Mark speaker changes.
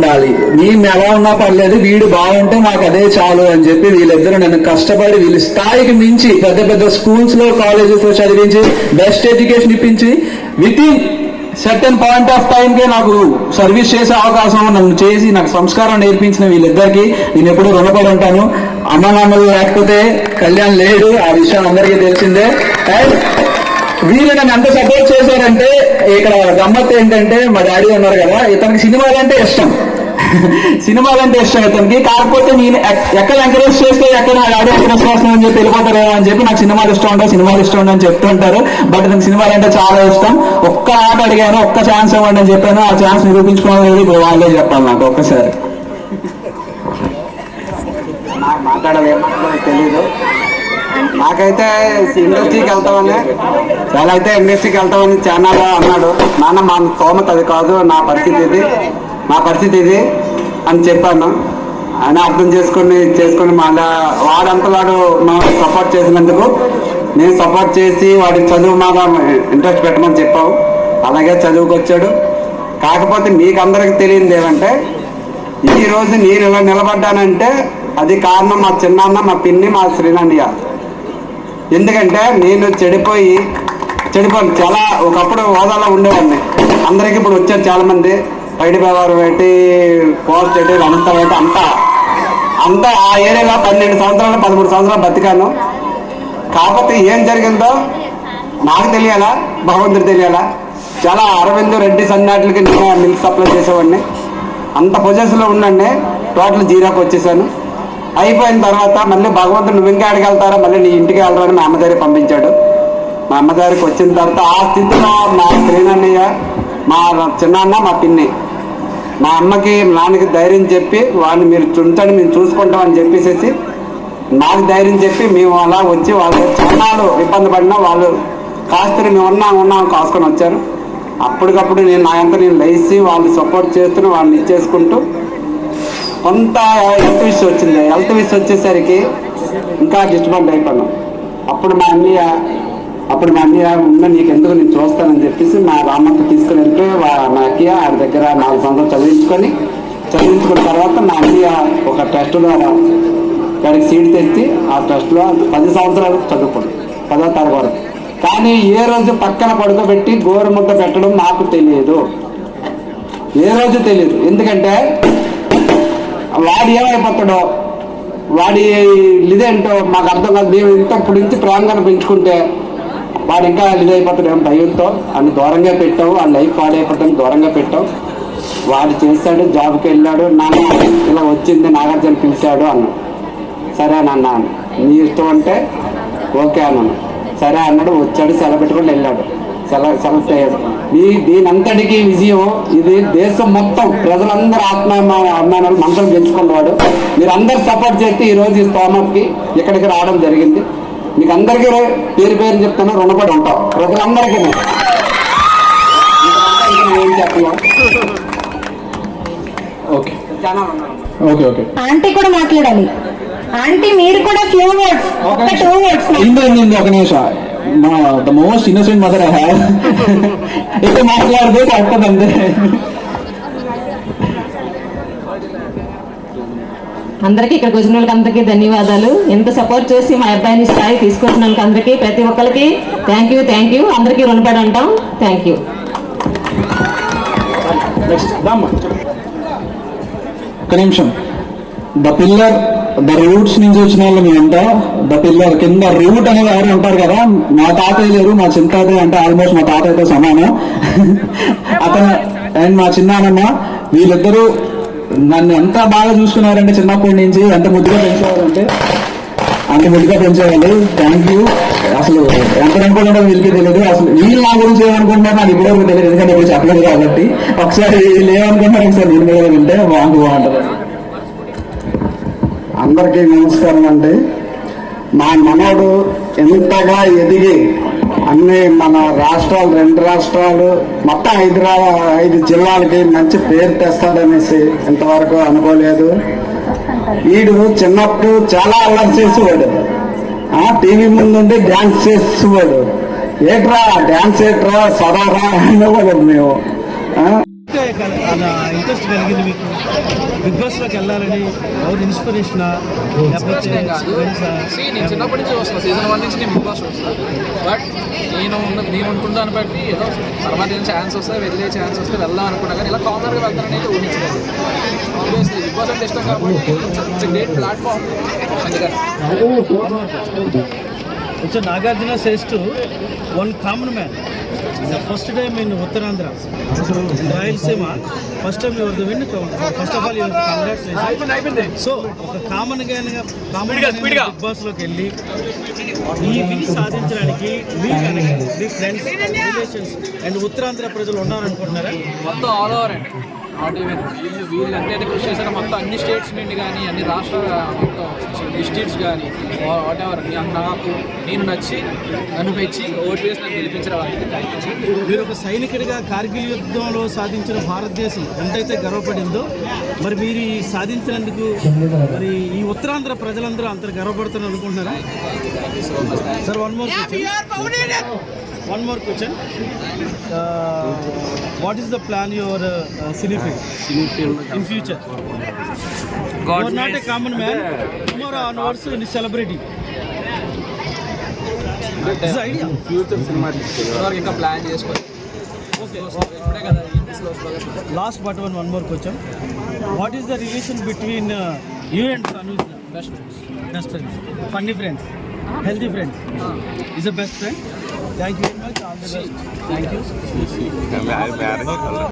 Speaker 1: ఉండాలి, మేము ఎలా ఉన్నా పర్లేదు, వీడు బాగుంటే మాకు అదే చాలు అని చెప్పి వీళ్ళిద్దరూ నన్ను కష్టపడి వీళ్ళ స్థాయికి మించి పెద్ద పెద్ద స్కూల్స్ లో కాలేజెస్ లో చదివించి బెస్ట్ ఎడ్యుకేషన్ ఇప్పించి with in certain point of time కే నాకు సర్వీస్ చేసే అవకాశం నన్ను చేసి నాకు సంస్కారం నేర్పించిన వీళ్ళిద్దరికి నేను ఎప్పుడూ రుణపడి ఉంటాను. అమ్మ నాన్నలు లేకపోతే కళ్యాణ్ లేడు, ఆ విషయం అందరికీ తెలిసిందే. అండ్ వీళ్ళు నన్ను ఎంత సపోర్ట్ చేశారంటే ఇక్కడ గమ్మత్ ఏంటంటే మా డాడీ ఉన్నారు కదా, ఇతనికి సినిమాలంటే ఇష్టం సినిమాలంటే ఇష్టం ఇతనికి. కాకపోతే నేను ఎక్కడ ఎంకరేజ్ చేస్తే ఎక్కడ డాడీ ఎంకరేజ్ చేస్తాను అని చెప్పి వెళ్ళిపోతారేమో అని చెప్పి నాకు సినిమాలు ఇష్టం అని చెప్తుంటారు. బట్ నాకు సినిమాలంటే చాలా ఇష్టం. ఒక్క ఆట అడిగాను, ఒక్క ఛాన్స్ ఇవ్వండి అని చెప్పాను. ఆ ఛాన్స్ నిరూపించుకోవాలి, ఇప్పుడు వాళ్ళే చెప్పాలి నాకు ఒక్కసారి.
Speaker 2: నాకు మాట్లాడలేమో తెలీదు. నాకైతే ఇండస్ట్రీకి వెళ్తామని ఇండస్ట్రీకి వెళ్తామని ఛానల్ అన్నాడు. నాన్న మా స్తోమత అది కాదు, నా పరిస్థితి ఇది అని చెప్పాను. ఆయన అర్థం చేసుకుని మళ్ళా వాడంతా వాడు నాకు సపోర్ట్ చేసినందుకు నేను సపోర్ట్ చేసి వాడి చదువు మీద ఇంట్రెస్ట్ పెట్టమని చెప్పావు. అలాగే చదువుకు వచ్చాడు. కాకపోతే మీకు అందరికి తెలియదు ఏమంటే ఈరోజు నేను ఇలా నిలబడ్డానంటే అది కారణం మా చిన్నాన్న, మా పిన్ని, మా శ్రీనన్నయ్య. ఎందుకంటే నేను చెడిపోయి చాలా ఒకప్పుడు హోదాలో ఉండేవాడిని. అందరికీ ఇప్పుడు వచ్చారు చాలామంది, బయట వ్యవహారం పెట్టి పోస్ట్ పెట్టి అంతా పెట్టి అంతా ఆ ఏరియాలో 12 సంవత్సరాలు 13 సంవత్సరాలు బతికాను. కాకపోతే ఏం జరిగిందో నాకు తెలియాలా, భగవంతుడు తెలియాలా. చాలా అరవింద్ రెడ్డి సన్నాట్లకి నేను మిల్క్ సప్లై చేసేవాడిని. అంత పొజిషన్లో ఉండండి, టోటల్ జీరోకి వచ్చేసాను. అయిపోయిన తర్వాత మళ్ళీ భగవంతుడు నువ్వు ఇంకా ఆడికి వెళ్తారా, మళ్ళీ నీ ఇంటికి వెళ్తారని మా అమ్మగారికి పంపించాడు. మా అమ్మగారికి వచ్చిన తర్వాత ఆ స్థితిలో మా శ్రీనన్నయ్య, మా చిన్నాన్న, మా పిన్ని మా అమ్మకి నాన్నకి ధైర్యం చెప్పి వాళ్ళని మీరు చుంచండి మేము చూసుకుంటామని చెప్పేసి నాకు ధైర్యం చెప్పి మేము అలా వచ్చి వాళ్ళు చాలా ఇబ్బంది పడినా వాళ్ళు కాస్త మేము ఉన్నాం కాసుకొని వచ్చారు. అప్పటికప్పుడు నా అంతా నేను లేచి వాళ్ళు సపోర్ట్ చేస్తూ వాళ్ళని ఇచ్చేసుకుంటూ కొంత హెల్త్ ఇష్యూ వచ్చింది. హెల్త్ ఇష్యూ వచ్చేసరికి ఇంకా డిస్టర్బెంట్ అయిపోయాను. అప్పుడు మా అన్నయ్య ఉన్న నీకెందుకు నేను చూస్తానని చెప్పేసి మా రామక్క తీసుకుని వెళ్తే మా అక్కయ్య ఆడి దగ్గర 4 సంవత్సరాలు చదివించుకున్న తర్వాత మా అన్నయ్య ఒక టెస్ట్ ద్వారా వాడికి సీట్ తెచ్చి ఆ టెస్ట్లో 10 సంవత్సరాలు చదువుకోండి 10వ తరగతి వరకు. కానీ ఏ రోజు పక్కన పడుకోబెట్టి గోరుముద్ద పెట్టడం నాకు తెలియదు, ఏ రోజు తెలియదు. ఎందుకంటే వాడు ఏమైపోతాడో వాడి ఇదేంటో మాకు అర్థం కాదు. మేము ఇంతప్పుడు నుంచి ప్రేమగా పెంచుకుంటే వాడు ఇంకా ఇదైపోతాడు ఏమో భయంతో అని దూరంగా పెట్టావు. ఆ లైఫ్ పాడైపోతాను దూరంగా పెట్టావు. వాడు చేశాడు, జాబ్కి వెళ్ళాడు. నాన్న ఇలా వచ్చింది నాగార్జున పిలిచాడు అన్నాడు. సరే నాన్న నీ ఇష్టం అంటే ఓకే అన్నాను. సరే అన్నాడు, వచ్చాడు, సెలవు పెట్టుకొని వెళ్ళాడు, సెలెక్ట్ అయ్యాడు. దీనంతటికీ విజయం ఇది దేశం మొత్తం ప్రజలందరూ అభిమానాలు మనసులు గెలుచుకున్నవాడు. మీరు అందరు సపోర్ట్ చేస్తే ఈరోజు ఈ స్తోమకి ఇక్కడికి రావడం జరిగింది. మీకు అందరికీ పేరు చెప్తాను, రుణపడి ఉంటాం ప్రజలందరికీ. ఏం చెప్పలేం.
Speaker 1: ఓకే ఓకే ఓకే
Speaker 3: ఆంటీ కూడా మాట్లాడాలి. ఆంటీ మీరు కూడా ఫ్యూ వర్డ్స్, ఒక 2 words.
Speaker 1: ఒక నిమిషం. The most innocent mother I have. ఎక్కువ మాట్లాడితే తప్పదంతే.
Speaker 4: అందరికీ ఇక్కడికి వచ్చిన వాళ్ళకి అందరికీ ధన్యవాదాలు. ఎంత సపోర్ట్ చేసి మా అబ్బాయిని స్థాయి తీసుకొచ్చిన వాళ్ళకి అందరికీ ప్రతి ఒక్కరికి థ్యాంక్ యూ. అందరికీ రుణపడి ఉంటాం. Thank you.
Speaker 1: ఒక నిమిషం. ద పిల్లర్, ద రూట్స్ నుంచి వచ్చిన వాళ్ళు మేమంతా ద పిల్లర్ కింద రూట్ అనేది ఎవరు ఉంటారు కదా. మా తాతయ్య లేరు, మా చిన్న తాతయ్య అంటే ఆల్మోస్ట్ మా తాతయ్యతో సమానం అతను అండ్ మా చిన్నానమ్మ. వీళ్ళిద్దరూ నన్ను ఎంత బాగా చూసుకున్నారంటే చిన్నప్పటి నుంచి ఎంత ముద్దుగా పెంచేవారంటే అంత ముద్దుగా పెంచేవాళ్ళు. Thank you. అసలు ఎంత అనుకుంటారో వీళ్ళకి తెలియదు. అసలు వీళ్ళు నా గురించి ఏమనుకుంటారో నాకు ఇప్పటివరకు తెలియదు, ఎందుకంటే ఇప్పుడు చెప్పలేదు కాబట్టి. ఒకసారి వీళ్ళు ఏమనుకుంటారు ఒకసారి వీళ్ళ మీద వింటే బాగుంటుంది.
Speaker 2: అందరికీ నమస్కారం అండి. మా మనోడు ఎంతగా ఎదిగి అన్ని మన రాష్ట్రాలు 2 రాష్ట్రాలు మొత్తం 5 జిల్లాలకి మంచి పేరు తెస్తాడనేసి ఇంతవరకు అనుకోలేదు. వీడు చిన్నప్పుడు చాలా అల్లరి చేసేవాడు. టీవీ ముందుండి డ్యాన్స్ చేసేవాడు. ఏట్రా డ్యాన్స్ ఏట్రా సదారా అనేవాడు మేము.
Speaker 5: ఇంట్రెస్ట్ కలిగింది మీకు బిగ్ బాస్లోకి వెళ్ళాలని? ఎవరు ఇన్స్పిరేషనా లేకపోతే ఫ్రెండ్సా?
Speaker 6: నేను చిన్నప్పటి నుంచి వస్తాను, సీజన్ 1 నుంచి నేను బిగ్ బాస్ వస్తాను. బట్ నేను అనుకుంటాను బట్టి ఏదో తర్వాత ఏం ఛాన్స్ వస్తే వెళ్ళే ఛాన్స్ వస్తే వెళ్దాం అనుకున్నా, కానీ ఇలా కామనర్గా వెళ్తానని అయితే ఊహించలేదు. ఆబ్వియస్లీ బిగ్ బాస్ అంటే ఇష్టం కాబట్టి ఇట్స్ గ్రేట్ ప్లాట్ఫామ్. అందుకని
Speaker 5: కొంచెం Nagarjuna says to one common man, the first time in Uttarandhra, Rayalaseema, first time you were the winner. First of all, you have to congratulations. So, ఒక common big బాస్లోకి వెళ్ళి ఈ విని సాధించడానికి మీ కనుక మీ ఫ్రెండ్స్ రిలేషన్స్ అండ్ ఉత్తరాంధ్ర ప్రజలు ఉన్నారనుకుంటున్నారా?
Speaker 6: మొత్తం ఆల్ ఓవర్ అండి, not even వీళ్ళు అంటే కృషి చేశారు. మొత్తం అన్ని స్టేట్స్ నుండి కానీ అన్ని రాష్ట్రాల మొత్తం డిస్ట్రిక్ట్స్ కానీ వాట్ ఎవర్ నాకు నేను నచ్చి నన్ను మెచ్చి ఓటు వేసి నన్ను గెలిపించిన వాళ్ళకి థ్యాంక్ యూ.
Speaker 5: మీరు ఒక సైనికుడిగా కార్గిల్ యుద్ధంలో సాధించిన భారతదేశం ఎంతైతే గర్వపడిందో, మరి మీరు ఈ సాధించినందుకు మరి ఈ ఉత్తరాంధ్ర ప్రజలందరూ అంత గర్వపడుతున్నారు అనుకుంటున్నారా? Sir one more question. What is the plan your cinefield in future? You are not a common man. Tomorrow onwards you are celebrity. This is the idea.
Speaker 2: Future cinema
Speaker 6: ఇంకా ప్లాన్ చేసుకోవాలి. ఇప్పుడే కదా
Speaker 5: Last but one more question. What is the relation between you and Anuj? Best friends. Funny friends. Healthy friends. Is the best friend. Thank you very much. All the best. Thank you.